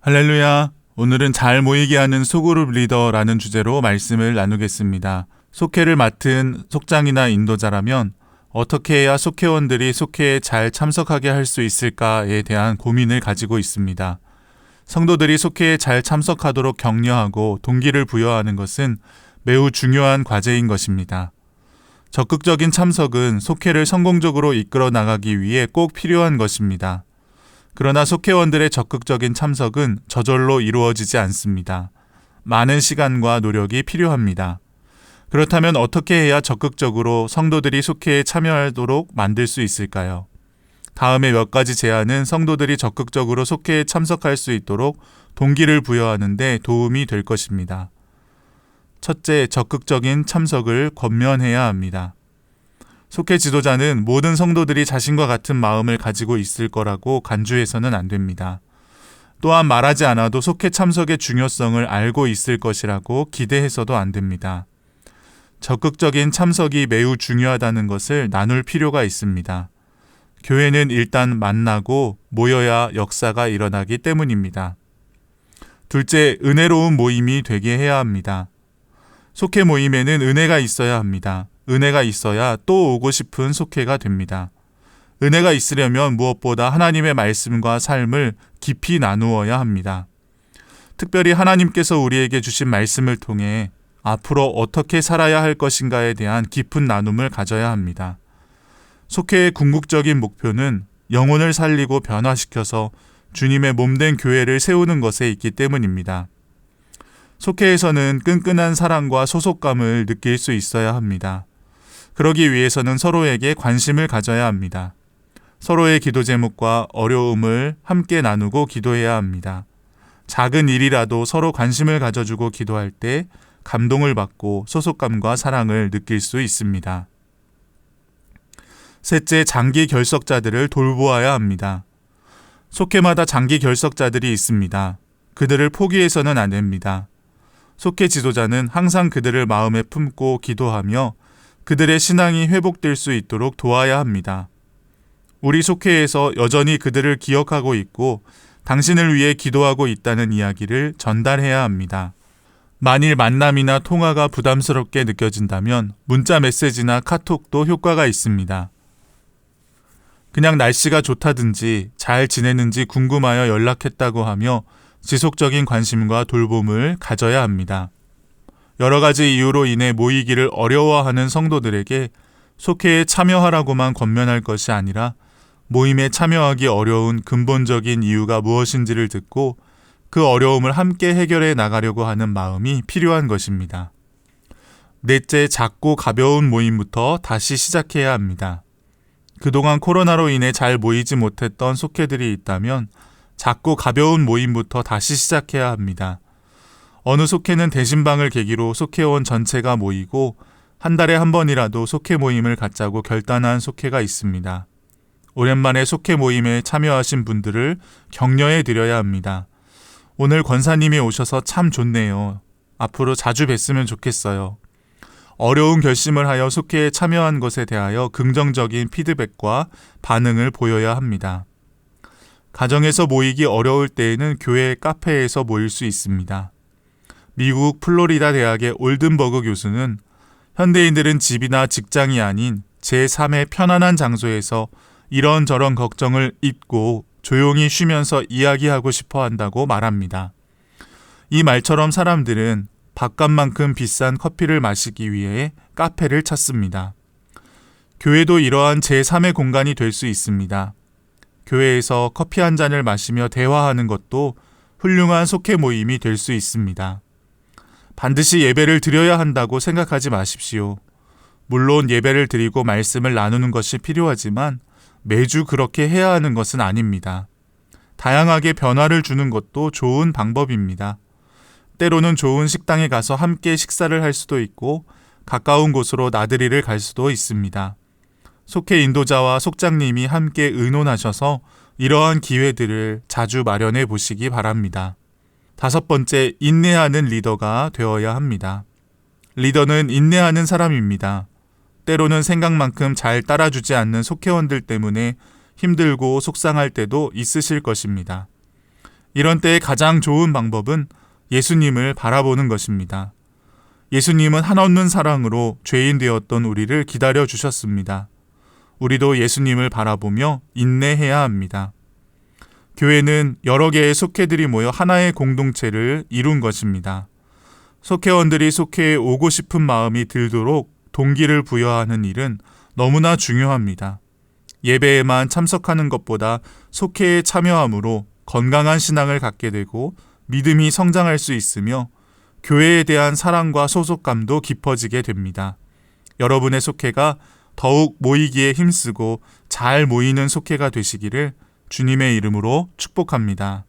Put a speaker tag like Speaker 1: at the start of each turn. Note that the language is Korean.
Speaker 1: 할렐루야. 오늘은 잘 모이게 하는 소그룹 리더라는 주제로 말씀을 나누겠습니다. 속회를 맡은 속장이나 인도자라면 어떻게 해야 속회원들이 속회에 잘 참석하게 할 수 있을까에 대한 고민을 가지고 있습니다. 성도들이 속회에 잘 참석하도록 격려하고 동기를 부여하는 것은 매우 중요한 과제인 것입니다. 적극적인 참석은 속회를 성공적으로 이끌어 나가기 위해 꼭 필요한 것입니다. 그러나 속회원들의 적극적인 참석은 저절로 이루어지지 않습니다. 많은 시간과 노력이 필요합니다. 그렇다면 어떻게 해야 적극적으로 성도들이 속회에 참여하도록 만들 수 있을까요? 다음에 몇 가지 제안은 성도들이 적극적으로 속회에 참석할 수 있도록 동기를 부여하는 데 도움이 될 것입니다. 첫째, 적극적인 참석을 권면해야 합니다. 속회 지도자는 모든 성도들이 자신과 같은 마음을 가지고 있을 거라고 간주해서는 안 됩니다. 또한 말하지 않아도 속회 참석의 중요성을 알고 있을 것이라고 기대해서도 안 됩니다. 적극적인 참석이 매우 중요하다는 것을 나눌 필요가 있습니다. 교회는 일단 만나고 모여야 역사가 일어나기 때문입니다. 둘째, 은혜로운 모임이 되게 해야 합니다. 속회 모임에는 은혜가 있어야 합니다. 은혜가 있어야 또 오고 싶은 속회가 됩니다. 은혜가 있으려면 무엇보다 하나님의 말씀과 삶을 깊이 나누어야 합니다. 특별히 하나님께서 우리에게 주신 말씀을 통해 앞으로 어떻게 살아야 할 것인가에 대한 깊은 나눔을 가져야 합니다. 속회의 궁극적인 목표는 영혼을 살리고 변화시켜서 주님의 몸된 교회를 세우는 것에 있기 때문입니다. 속회에서는 끈끈한 사랑과 소속감을 느낄 수 있어야 합니다. 그러기 위해서는 서로에게 관심을 가져야 합니다. 서로의 기도 제목과 어려움을 함께 나누고 기도해야 합니다. 작은 일이라도 서로 관심을 가져주고 기도할 때 감동을 받고 소속감과 사랑을 느낄 수 있습니다. 셋째, 장기 결석자들을 돌보아야 합니다. 속회마다 장기 결석자들이 있습니다. 그들을 포기해서는 안 됩니다. 속회 지도자는 항상 그들을 마음에 품고 기도하며 그들의 신앙이 회복될 수 있도록 도와야 합니다. 우리 속회에서 여전히 그들을 기억하고 있고 당신을 위해 기도하고 있다는 이야기를 전달해야 합니다. 만일 만남이나 통화가 부담스럽게 느껴진다면 문자 메시지나 카톡도 효과가 있습니다. 그냥 날씨가 좋다든지 잘 지내는지 궁금하여 연락했다고 하며 지속적인 관심과 돌봄을 가져야 합니다. 여러 가지 이유로 인해 모이기를 어려워하는 성도들에게 속회에 참여하라고만 권면할 것이 아니라 모임에 참여하기 어려운 근본적인 이유가 무엇인지를 듣고 그 어려움을 함께 해결해 나가려고 하는 마음이 필요한 것입니다. 넷째, 작고 가벼운 모임부터 다시 시작해야 합니다. 그동안 코로나로 인해 잘 모이지 못했던 속회들이 있다면 작고 가벼운 모임부터 다시 시작해야 합니다. 어느 속회는 대신방을 계기로 속회원 전체가 모이고 한 달에 한 번이라도 속회 모임을 갖자고 결단한 속회가 있습니다. 오랜만에 속회 모임에 참여하신 분들을 격려해 드려야 합니다. 오늘 권사님이 오셔서 참 좋네요. 앞으로 자주 뵀으면 좋겠어요. 어려운 결심을 하여 속회에 참여한 것에 대하여 긍정적인 피드백과 반응을 보여야 합니다. 가정에서 모이기 어려울 때에는 교회 카페에서 모일 수 있습니다. 미국 플로리다 대학의 올든버그 교수는 현대인들은 집이나 직장이 아닌 제3의 편안한 장소에서 이런저런 걱정을 잊고 조용히 쉬면서 이야기하고 싶어 한다고 말합니다. 이 말처럼 사람들은 밥값만큼 비싼 커피를 마시기 위해 카페를 찾습니다. 교회도 이러한 제3의 공간이 될 수 있습니다. 교회에서 커피 한 잔을 마시며 대화하는 것도 훌륭한 속회 모임이 될 수 있습니다. 반드시 예배를 드려야 한다고 생각하지 마십시오. 물론 예배를 드리고 말씀을 나누는 것이 필요하지만 매주 그렇게 해야 하는 것은 아닙니다. 다양하게 변화를 주는 것도 좋은 방법입니다. 때로는 좋은 식당에 가서 함께 식사를 할 수도 있고 가까운 곳으로 나들이를 갈 수도 있습니다. 속회 인도자와 속장님이 함께 의논하셔서 이러한 기회들을 자주 마련해 보시기 바랍니다. 다섯 번째, 인내하는 리더가 되어야 합니다. 리더는 인내하는 사람입니다. 때로는 생각만큼 잘 따라주지 않는 속회원들 때문에 힘들고 속상할 때도 있으실 것입니다. 이런 때에 가장 좋은 방법은 예수님을 바라보는 것입니다. 예수님은 한없는 사랑으로 죄인 되었던 우리를 기다려 주셨습니다. 우리도 예수님을 바라보며 인내해야 합니다. 교회는 여러 개의 속회들이 모여 하나의 공동체를 이룬 것입니다. 속회원들이 속회에 오고 싶은 마음이 들도록 동기를 부여하는 일은 너무나 중요합니다. 예배에만 참석하는 것보다 속회에 참여함으로 건강한 신앙을 갖게 되고 믿음이 성장할 수 있으며 교회에 대한 사랑과 소속감도 깊어지게 됩니다. 여러분의 속회가 더욱 모이기에 힘쓰고 잘 모이는 속회가 되시기를 주님의 이름으로 축복합니다.